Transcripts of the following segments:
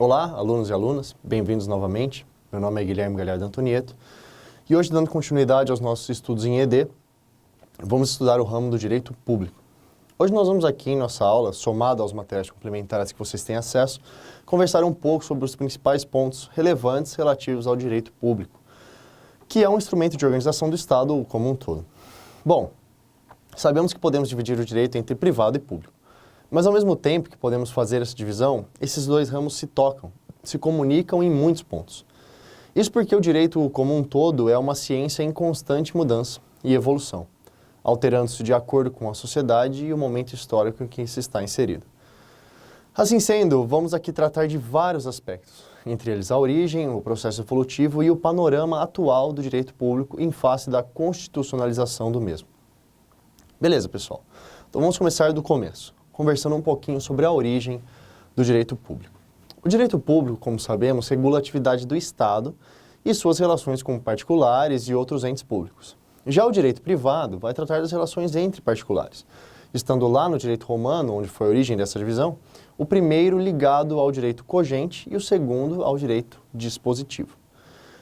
Olá, alunos e alunas, bem-vindos novamente. Meu nome é Guilherme Galhardo Antonieto e hoje, dando continuidade aos nossos estudos em ED, vamos estudar o ramo do Direito Público. Hoje nós vamos aqui em nossa aula, somado aos materiais complementares que vocês têm acesso, conversar um pouco sobre os principais pontos relevantes relativos ao direito público, que é um instrumento de organização do Estado como um todo. Bom, sabemos que podemos dividir o direito entre privado e público. Mas ao mesmo tempo que podemos fazer essa divisão, esses dois ramos se tocam, se comunicam em muitos pontos. Isso porque o direito como um todo é uma ciência em constante mudança e evolução, alterando-se de acordo com a sociedade e o momento histórico em que se está inserido. Assim sendo, vamos aqui tratar de vários aspectos, entre eles a origem, o processo evolutivo e o panorama atual do direito público em face da constitucionalização do mesmo. Beleza, pessoal? Então vamos começar do começo, conversando um pouquinho sobre a origem do direito público. O direito público, como sabemos, regula a atividade do Estado e suas relações com particulares e outros entes públicos. Já o direito privado vai tratar das relações entre particulares, estando lá no direito romano, onde foi a origem dessa divisão, o primeiro ligado ao direito cogente e o segundo ao direito dispositivo.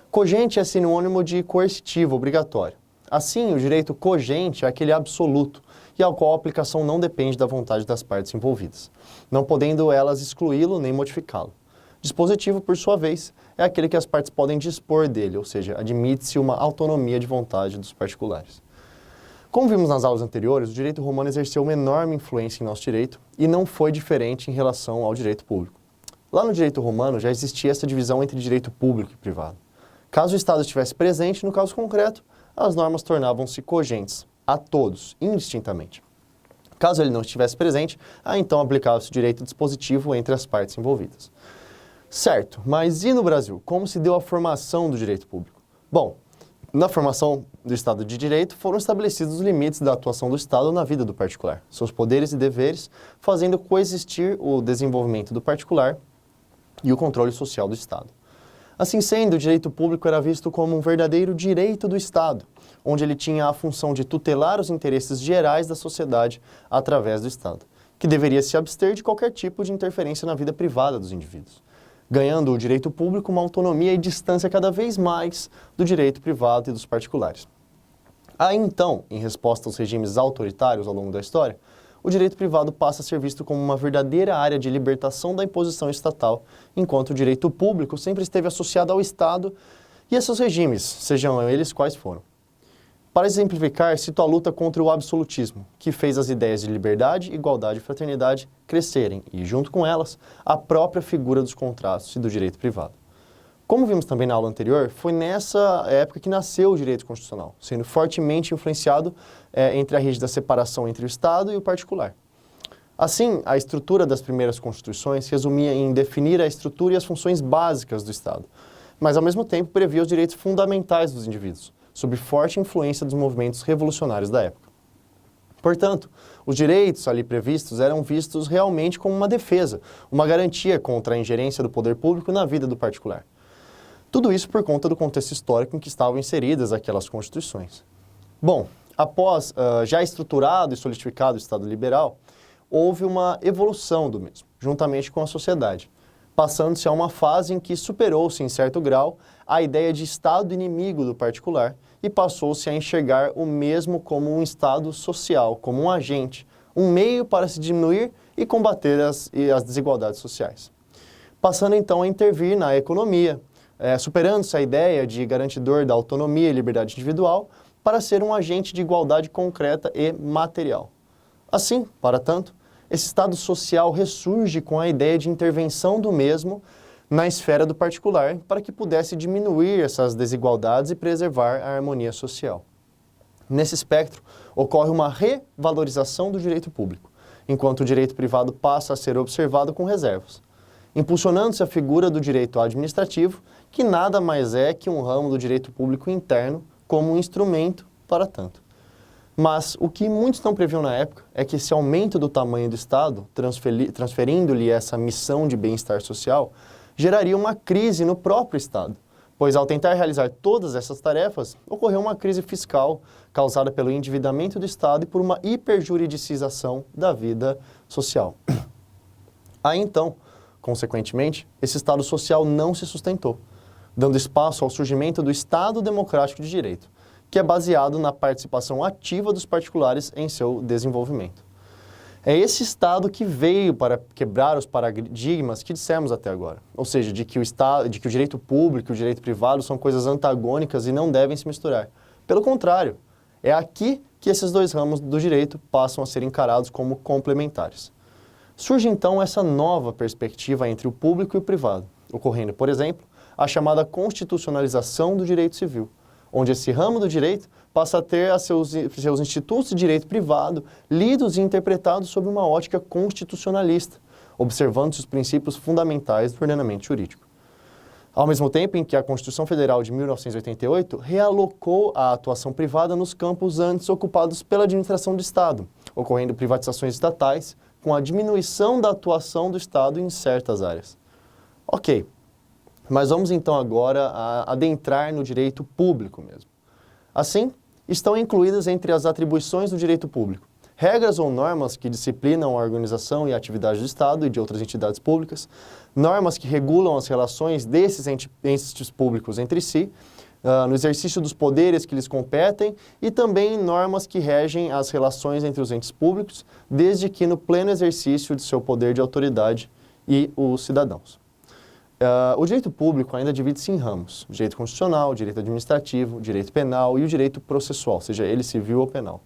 Cogente é sinônimo de coercitivo, obrigatório. Assim, o direito cogente é aquele absoluto, e ao qual a aplicação não depende da vontade das partes envolvidas, não podendo elas excluí-lo nem modificá-lo. Dispositivo, por sua vez, é aquele que as partes podem dispor dele, ou seja, admite-se uma autonomia de vontade dos particulares. Como vimos nas aulas anteriores, o direito romano exerceu uma enorme influência em nosso direito e não foi diferente em relação ao direito público. Lá no direito romano já existia essa divisão entre direito público e privado. Caso o Estado estivesse presente, no caso concreto, as normas tornavam-se cogentes a todos, indistintamente. Caso ele não estivesse presente, então aplicava-se o direito dispositivo entre as partes envolvidas. Certo, mas e no Brasil? Como se deu a formação do direito público? Bom, na formação do Estado de Direito foram estabelecidos os limites da atuação do Estado na vida do particular, seus poderes e deveres, fazendo coexistir o desenvolvimento do particular e o controle social do Estado. Assim sendo, o direito público era visto como um verdadeiro direito do Estado, onde ele tinha a função de tutelar os interesses gerais da sociedade através do Estado, que deveria se abster de qualquer tipo de interferência na vida privada dos indivíduos, ganhando o direito público uma autonomia e distância cada vez mais do direito privado e dos particulares. Aí então, em resposta aos regimes autoritários ao longo da história, o direito privado passa a ser visto como uma verdadeira área de libertação da imposição estatal, enquanto o direito público sempre esteve associado ao Estado e a seus regimes, sejam eles quais foram. Para exemplificar, cito a luta contra o absolutismo, que fez as ideias de liberdade, igualdade e fraternidade crescerem e, junto com elas, a própria figura dos contratos e do direito privado. Como vimos também na aula anterior, foi nessa época que nasceu o direito constitucional, sendo fortemente influenciado entre a rígida separação entre o Estado e o particular. Assim, a estrutura das primeiras constituições se resumia em definir a estrutura e as funções básicas do Estado, mas ao mesmo tempo previa os direitos fundamentais dos indivíduos, sob forte influência dos movimentos revolucionários da época. Portanto, os direitos ali previstos eram vistos realmente como uma defesa, uma garantia contra a ingerência do poder público na vida do particular. Tudo isso por conta do contexto histórico em que estavam inseridas aquelas constituições. Bom, após já estruturado e solidificado o Estado liberal, houve uma evolução do mesmo, juntamente com a sociedade, passando-se a uma fase em que superou-se, em certo grau, a ideia de Estado inimigo do particular e passou-se a enxergar o mesmo como um Estado social, como um agente, um meio para se diminuir e combater as desigualdades sociais. Passando então a intervir na economia, superando-se a ideia de garantidor da autonomia e liberdade individual para ser um agente de igualdade concreta e material. Assim, para tanto, esse Estado social ressurge com a ideia de intervenção do mesmo na esfera do particular para que pudesse diminuir essas desigualdades e preservar a harmonia social. Nesse espectro, ocorre uma revalorização do direito público, enquanto o direito privado passa a ser observado com reservas, impulsionando-se a figura do direito administrativo, que nada mais é que um ramo do direito público interno como um instrumento para tanto. Mas o que muitos não previam na época é que esse aumento do tamanho do Estado, transferindo-lhe essa missão de bem-estar social, geraria uma crise no próprio Estado, pois ao tentar realizar todas essas tarefas, ocorreu uma crise fiscal causada pelo endividamento do Estado e por uma hiperjuridicização da vida social. Aí então, consequentemente, esse Estado social não se sustentou, dando espaço ao surgimento do Estado democrático de direito, que é baseado na participação ativa dos particulares em seu desenvolvimento. É esse Estado que veio para quebrar os paradigmas que dissemos até agora, ou seja, de que o direito público e o direito privado são coisas antagônicas e não devem se misturar. Pelo contrário, é aqui que esses dois ramos do direito passam a ser encarados como complementares. Surge então essa nova perspectiva entre o público e o privado, ocorrendo, por exemplo, a chamada constitucionalização do direito civil, onde esse ramo do direito passa a ter seus institutos de direito privado lidos e interpretados sob uma ótica constitucionalista, observando-se os princípios fundamentais do ordenamento jurídico. Ao mesmo tempo em que a Constituição Federal de 1988 realocou a atuação privada nos campos antes ocupados pela administração do Estado, ocorrendo privatizações estatais, com a diminuição da atuação do Estado em certas áreas. Ok, mas vamos então agora adentrar no direito público mesmo. Assim, estão incluídas entre as atribuições do direito público regras ou normas que disciplinam a organização e a atividade do Estado e de outras entidades públicas, normas que regulam as relações desses entes públicos entre si, no exercício dos poderes que lhes competem e também normas que regem as relações entre os entes públicos, desde que no pleno exercício de seu poder de autoridade e os cidadãos. O direito público ainda divide-se em ramos: direito constitucional, direito administrativo, direito penal e o direito processual, seja ele civil ou penal.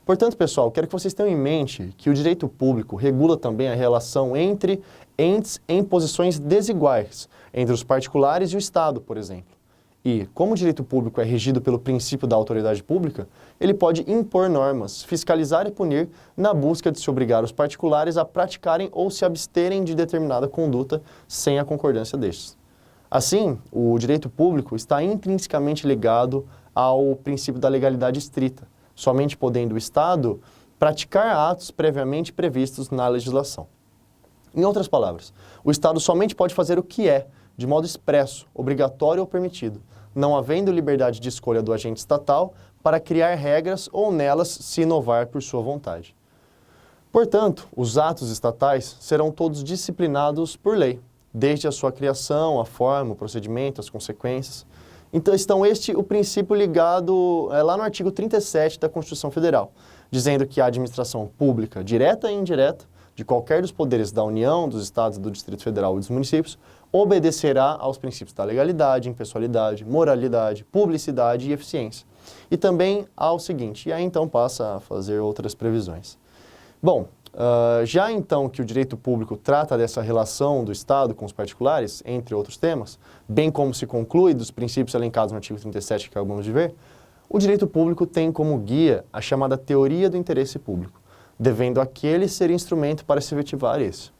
Portanto, pessoal, quero que vocês tenham em mente que o direito público regula também a relação entre entes em posições desiguais, entre os particulares e o Estado, por exemplo. E, como o direito público é regido pelo princípio da autoridade pública, ele pode impor normas, fiscalizar e punir na busca de se obrigar os particulares a praticarem ou se absterem de determinada conduta sem a concordância destes. Assim, o direito público está intrinsecamente ligado ao princípio da legalidade estrita, somente podendo o Estado praticar atos previamente previstos na legislação. Em outras palavras, o Estado somente pode fazer o que é, de modo expresso, obrigatório ou permitido, não havendo liberdade de escolha do agente estatal para criar regras ou nelas se inovar por sua vontade. Portanto, os atos estatais serão todos disciplinados por lei, desde a sua criação, a forma, o procedimento, as consequências. Então, o princípio ligado lá no artigo 37 da Constituição Federal, dizendo que a administração pública, direta e indireta, de qualquer dos poderes da União, dos Estados, do Distrito Federal e dos municípios, obedecerá aos princípios da legalidade, impessoalidade, moralidade, publicidade e eficiência. E também ao seguinte, e aí então passa a fazer outras previsões. Bom, já então que o direito público trata dessa relação do Estado com os particulares, entre outros temas, bem como se conclui dos princípios elencados no artigo 37 que acabamos de ver, o direito público tem como guia a chamada teoria do interesse público, devendo aquele ser instrumento para se efetivar esse.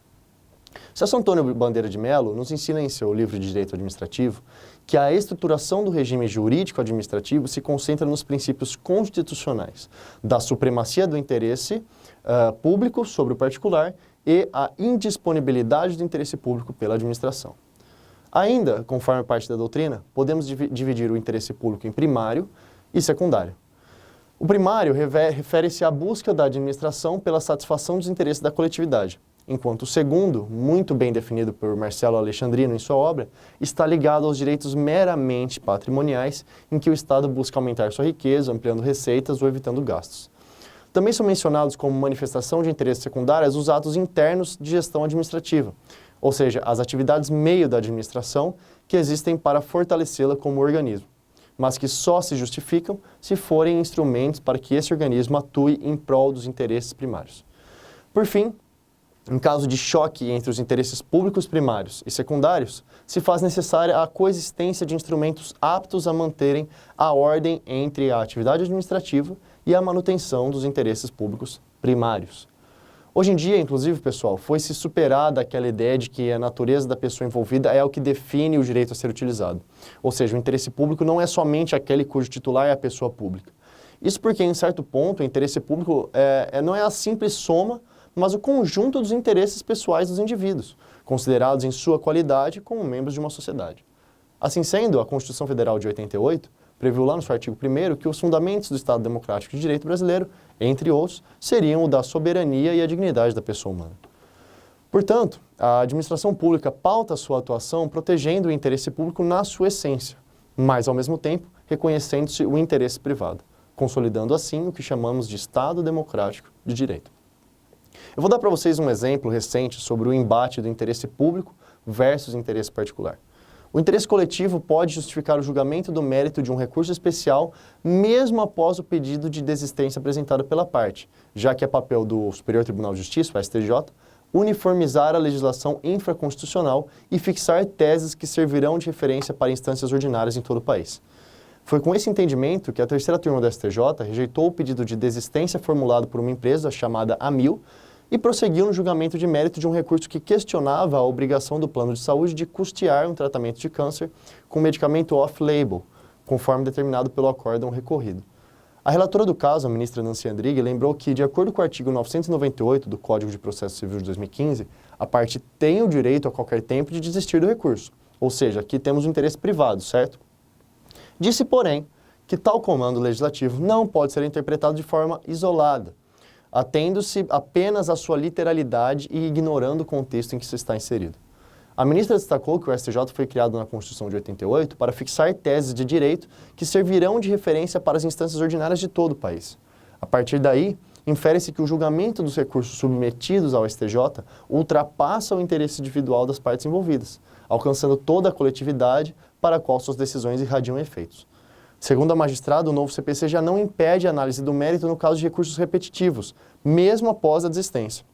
Celso Antônio Bandeira de Mello nos ensina em seu livro de Direito Administrativo que a estruturação do regime jurídico-administrativo se concentra nos princípios constitucionais da supremacia do interesse público sobre o particular e a indisponibilidade do interesse público pela administração. Ainda, conforme parte da doutrina, podemos dividir o interesse público em primário e secundário. O primário refere-se à busca da administração pela satisfação dos interesses da coletividade, enquanto o segundo, muito bem definido por Marcelo Alexandrino em sua obra, está ligado aos direitos meramente patrimoniais, em que o Estado busca aumentar sua riqueza, ampliando receitas ou evitando gastos. Também são mencionados como manifestação de interesses secundários os atos internos de gestão administrativa, ou seja, as atividades meio da administração que existem para fortalecê-la como organismo, mas que só se justificam se forem instrumentos para que esse organismo atue em prol dos interesses primários. Por fim, em caso de choque entre os interesses públicos primários e secundários, se faz necessária a coexistência de instrumentos aptos a manterem a ordem entre a atividade administrativa e a manutenção dos interesses públicos primários. Hoje em dia, inclusive, pessoal, foi-se superada aquela ideia de que a natureza da pessoa envolvida é o que define o direito a ser utilizado. Ou seja, o interesse público não é somente aquele cujo titular é a pessoa pública. Isso porque, em certo ponto, o interesse público não é a simples soma, mas o conjunto dos interesses pessoais dos indivíduos, considerados em sua qualidade como membros de uma sociedade. Assim sendo, a Constituição Federal de 88 previu lá no seu artigo 1º que os fundamentos do Estado Democrático de Direito brasileiro, entre outros, seriam o da soberania e a dignidade da pessoa humana. Portanto, a administração pública pauta sua atuação protegendo o interesse público na sua essência, mas, ao mesmo tempo, reconhecendo-se o interesse privado, consolidando assim o que chamamos de Estado democrático de direito. Eu vou dar para vocês um exemplo recente sobre o embate do interesse público versus interesse particular. O interesse coletivo pode justificar o julgamento do mérito de um recurso especial mesmo após o pedido de desistência apresentado pela parte, já que é papel do Superior Tribunal de Justiça, o STJ, uniformizar a legislação infraconstitucional e fixar teses que servirão de referência para instâncias ordinárias em todo o país. Foi com esse entendimento que a terceira turma do STJ rejeitou o pedido de desistência formulado por uma empresa chamada Amil e prosseguiu no julgamento de mérito de um recurso que questionava a obrigação do plano de saúde de custear um tratamento de câncer com medicamento off-label, conforme determinado pelo acórdão recorrido. A relatora do caso, a ministra Nancy Andrighi, lembrou que, de acordo com o artigo 998 do Código de Processo Civil de 2015, a parte tem o direito a qualquer tempo de desistir do recurso, ou seja, aqui temos um interesse privado, certo? Disse, porém, que tal comando legislativo não pode ser interpretado de forma isolada, atendo-se apenas à sua literalidade e ignorando o contexto em que se está inserido. A ministra destacou que o STJ foi criado na Constituição de 88 para fixar teses de direito que servirão de referência para as instâncias ordinárias de todo o país. A partir daí, infere-se que o julgamento dos recursos submetidos ao STJ ultrapassa o interesse individual das partes envolvidas, alcançando toda a coletividade para a qual suas decisões irradiam efeitos. Segundo a magistrada, o novo CPC já não impede a análise do mérito no caso de recursos repetitivos, mesmo após a desistência.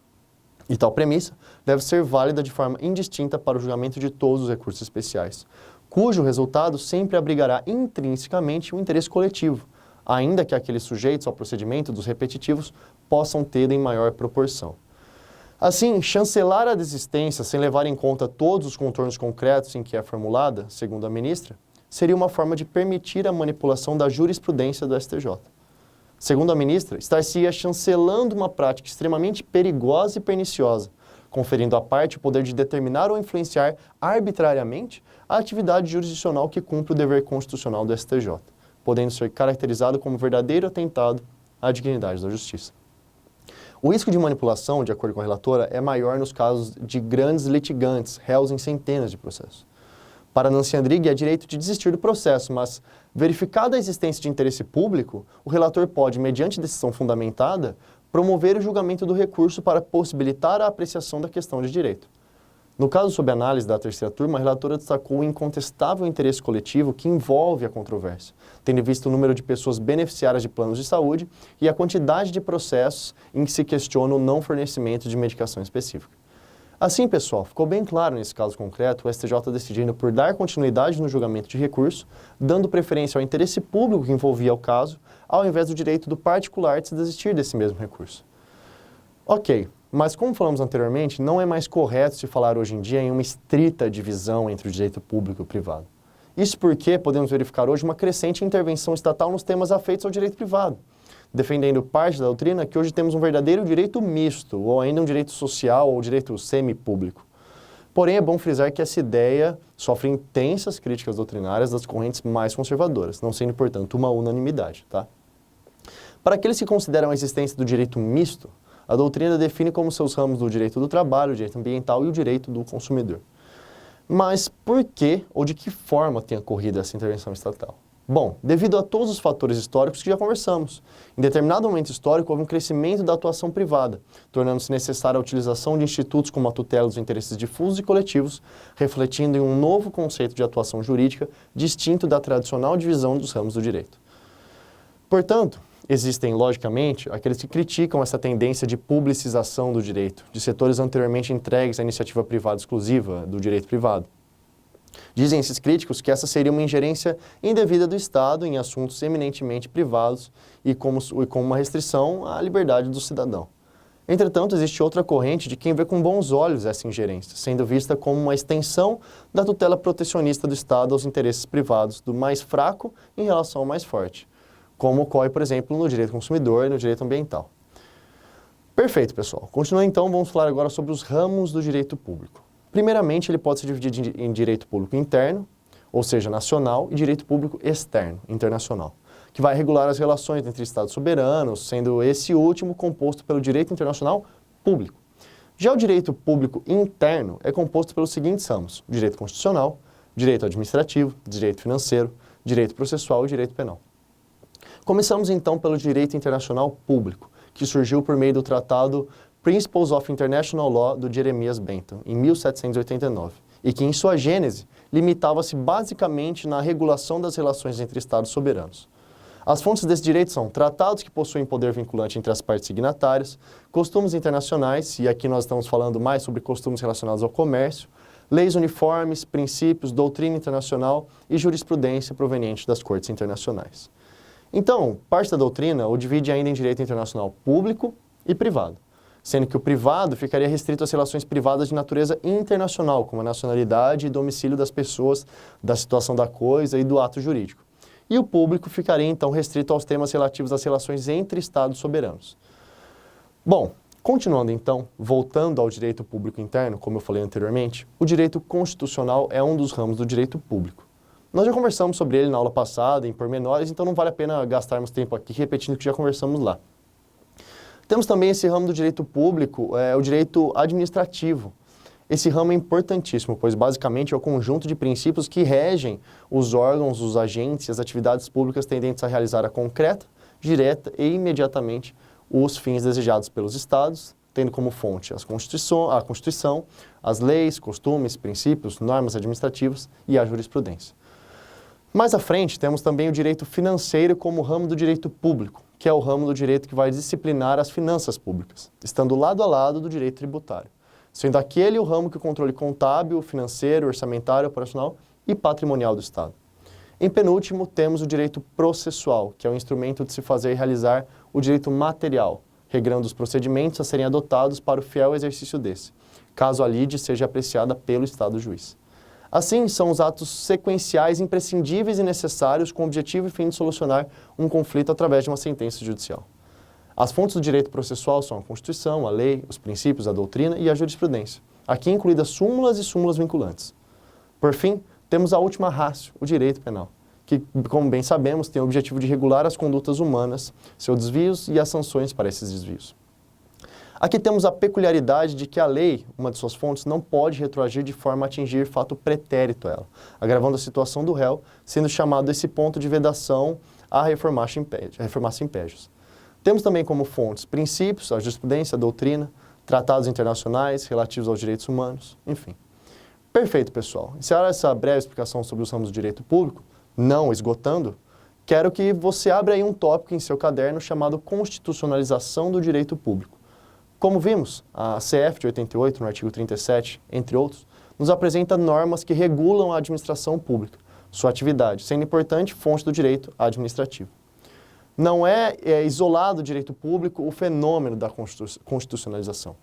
E tal premissa deve ser válida de forma indistinta para o julgamento de todos os recursos especiais, cujo resultado sempre abrigará intrinsecamente o interesse coletivo, ainda que aqueles sujeitos ao procedimento dos repetitivos possam ter em maior proporção. Assim, chancelar a desistência sem levar em conta todos os contornos concretos em que é formulada, segundo a ministra, seria uma forma de permitir a manipulação da jurisprudência do STJ. Segundo a ministra, estar-se-ia chancelando uma prática extremamente perigosa e perniciosa, conferindo à parte o poder de determinar ou influenciar arbitrariamente a atividade jurisdicional que cumpre o dever constitucional do STJ, podendo ser caracterizado como verdadeiro atentado à dignidade da justiça. O risco de manipulação, de acordo com a relatora, é maior nos casos de grandes litigantes, réus em centenas de processos. Para Nancy Andrighi, é direito de desistir do processo, mas, verificada a existência de interesse público, o relator pode, mediante decisão fundamentada, promover o julgamento do recurso para possibilitar a apreciação da questão de direito. No caso sob análise da terceira turma, a relatora destacou o incontestável interesse coletivo que envolve a controvérsia, tendo visto o número de pessoas beneficiárias de planos de saúde e a quantidade de processos em que se questiona o não fornecimento de medicação específica. Assim, pessoal, ficou bem claro nesse caso concreto o STJ decidindo por dar continuidade no julgamento de recurso, dando preferência ao interesse público que envolvia o caso, ao invés do direito do particular de se desistir desse mesmo recurso. Ok, mas como falamos anteriormente, não é mais correto se falar hoje em dia em uma estrita divisão entre o direito público e o privado. Isso porque podemos verificar hoje uma crescente intervenção estatal nos temas afeitos ao direito privado, defendendo parte da doutrina que hoje temos um verdadeiro direito misto, ou ainda um direito social ou direito semi-público. Porém, é bom frisar que essa ideia sofre intensas críticas doutrinárias das correntes mais conservadoras, não sendo, portanto, uma unanimidade, tá? Para aqueles que consideram a existência do direito misto, a doutrina define como seus ramos do direito do trabalho, o direito ambiental e o direito do consumidor. Mas por que ou de que forma tem ocorrido essa intervenção estatal? Bom, devido a todos os fatores históricos que já conversamos. Em determinado momento histórico, houve um crescimento da atuação privada, tornando-se necessária a utilização de institutos como a tutela dos interesses difusos e coletivos, refletindo em um novo conceito de atuação jurídica distinto da tradicional divisão dos ramos do direito. Portanto, existem, logicamente, aqueles que criticam essa tendência de publicização do direito, de setores anteriormente entregues à iniciativa privada exclusiva do direito privado. Dizem esses críticos que essa seria uma ingerência indevida do Estado em assuntos eminentemente privados e como uma restrição à liberdade do cidadão. Entretanto, existe outra corrente de quem vê com bons olhos essa ingerência, sendo vista como uma extensão da tutela protecionista do Estado aos interesses privados do mais fraco em relação ao mais forte, como ocorre, por exemplo, no direito consumidor e no direito ambiental. Perfeito, pessoal. Continuando então, vamos falar agora sobre os ramos do direito público. Primeiramente, ele pode ser dividido em direito público interno, ou seja, nacional, e direito público externo, internacional, que vai regular as relações entre Estados soberanos, sendo esse último composto pelo direito internacional público. Já o direito público interno é composto pelos seguintes ramos: direito constitucional, direito administrativo, direito financeiro, direito processual e direito penal. Começamos então pelo direito internacional público, que surgiu por meio do tratado Principles of International Law do Jeremias Bentham, em 1789, e que em sua gênese limitava-se basicamente na regulação das relações entre Estados soberanos. As fontes desse direito são tratados que possuem poder vinculante entre as partes signatárias, costumes internacionais, e aqui nós estamos falando mais sobre costumes relacionados ao comércio, leis uniformes, princípios, doutrina internacional e jurisprudência proveniente das cortes internacionais. Então, parte da doutrina o divide ainda em direito internacional público e privado, sendo que o privado ficaria restrito às relações privadas de natureza internacional, como a nacionalidade e domicílio das pessoas, da situação da coisa e do ato jurídico. E o público ficaria, então, restrito aos temas relativos às relações entre Estados soberanos. Bom, continuando, então, voltando ao direito público interno, como eu falei anteriormente, o direito constitucional é um dos ramos do direito público. Nós já conversamos sobre ele na aula passada, em pormenores, então não vale a pena gastarmos tempo aqui repetindo o que já conversamos lá. Temos também esse ramo do direito público, o direito administrativo. Esse ramo é importantíssimo, pois basicamente é o conjunto de princípios que regem os órgãos, os agentes e as atividades públicas tendentes a realizar a concreta, direta e imediatamente os fins desejados pelos Estados, tendo como fonte a Constituição, as leis, costumes, princípios, normas administrativas e a jurisprudência. Mais à frente, temos também o direito financeiro como ramo do direito público, que é o ramo do direito que vai disciplinar as finanças públicas, estando lado a lado do direito tributário, sendo aquele o ramo que o controle contábil, financeiro, orçamentário, operacional e patrimonial do Estado. Em penúltimo, temos o direito processual, que é o instrumento de se fazer e realizar o direito material, regrando os procedimentos a serem adotados para o fiel exercício desse, caso a lide seja apreciada pelo Estado juiz. Assim, são os atos sequenciais imprescindíveis e necessários com o objetivo e fim de solucionar um conflito através de uma sentença judicial. As fontes do direito processual são a Constituição, a lei, os princípios, a doutrina e a jurisprudência, aqui incluídas súmulas e súmulas vinculantes. Por fim, temos a última ratio, o direito penal, que, como bem sabemos, tem o objetivo de regular as condutas humanas, seus desvios e as sanções para esses desvios. Aqui temos a peculiaridade de que a lei, uma de suas fontes, não pode retroagir de forma a atingir fato pretérito a ela, agravando a situação do réu, sendo chamado esse ponto de vedação a reformatio impégios. Temos também como fontes princípios, a jurisprudência, a doutrina, tratados internacionais relativos aos direitos humanos, enfim. Perfeito, pessoal. Encerrar essa breve explicação sobre os ramos do direito público, não esgotando, quero que você abra aí um tópico em seu caderno chamado Constitucionalização do Direito Público. Como vimos, a CF de 88, no artigo 37, entre outros, nos apresenta normas que regulam a administração pública, sua atividade, sendo importante fonte do direito administrativo. Não é isolado do direito público o fenômeno da constitucionalização.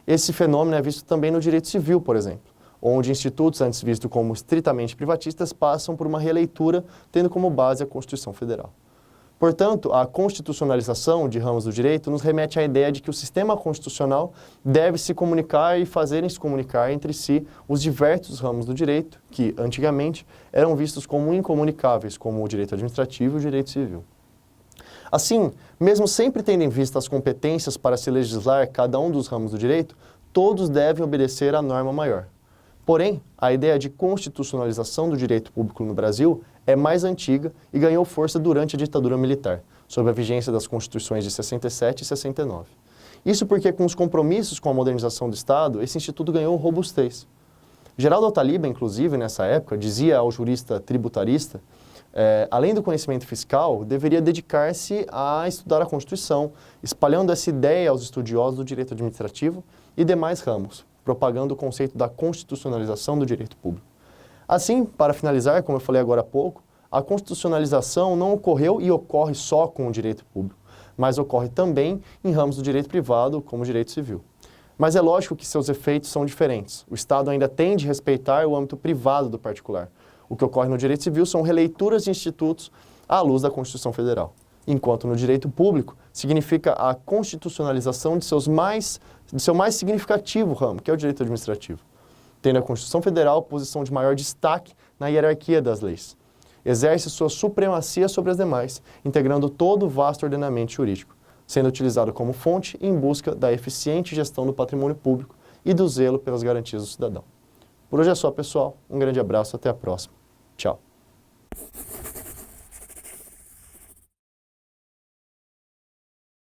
Esse fenômeno é visto também no direito civil, por exemplo, onde institutos antes vistos como estritamente privatistas passam por uma releitura, tendo como base a Constituição Federal. Portanto, a constitucionalização de ramos do direito nos remete à ideia de que o sistema constitucional deve se comunicar e fazerem se comunicar entre si os diversos ramos do direito, que, antigamente, eram vistos como incomunicáveis, como o direito administrativo e o direito civil. Assim, mesmo sempre tendo em vista as competências para se legislar cada um dos ramos do direito, todos devem obedecer à norma maior. Porém, a ideia de constitucionalização do direito público no Brasil é mais antiga e ganhou força durante a ditadura militar, sob a vigência das Constituições de 67 e 69. Isso porque, com os compromissos com a modernização do Estado, esse instituto ganhou robustez. Geraldo Altaliba, inclusive, nessa época, dizia ao jurista tributarista, além do conhecimento fiscal, deveria dedicar-se a estudar a Constituição, espalhando essa ideia aos estudiosos do direito administrativo e demais ramos, propagando o conceito da constitucionalização do direito público. Assim, para finalizar, como eu falei agora há pouco, a constitucionalização não ocorreu e ocorre só com o direito público, mas ocorre também em ramos do direito privado, como o direito civil. Mas é lógico que seus efeitos são diferentes. O Estado ainda tem de respeitar o âmbito privado do particular. O que ocorre no direito civil são releituras de institutos à luz da Constituição Federal, enquanto no direito público significa a constitucionalização de seu mais significativo ramo, que é o direito administrativo, tendo a Constituição Federal posição de maior destaque na hierarquia das leis. Exerce sua supremacia sobre as demais, integrando todo o vasto ordenamento jurídico, sendo utilizado como fonte em busca da eficiente gestão do patrimônio público e do zelo pelas garantias do cidadão. Por hoje é só, pessoal. Um grande abraço, até a próxima. Tchau.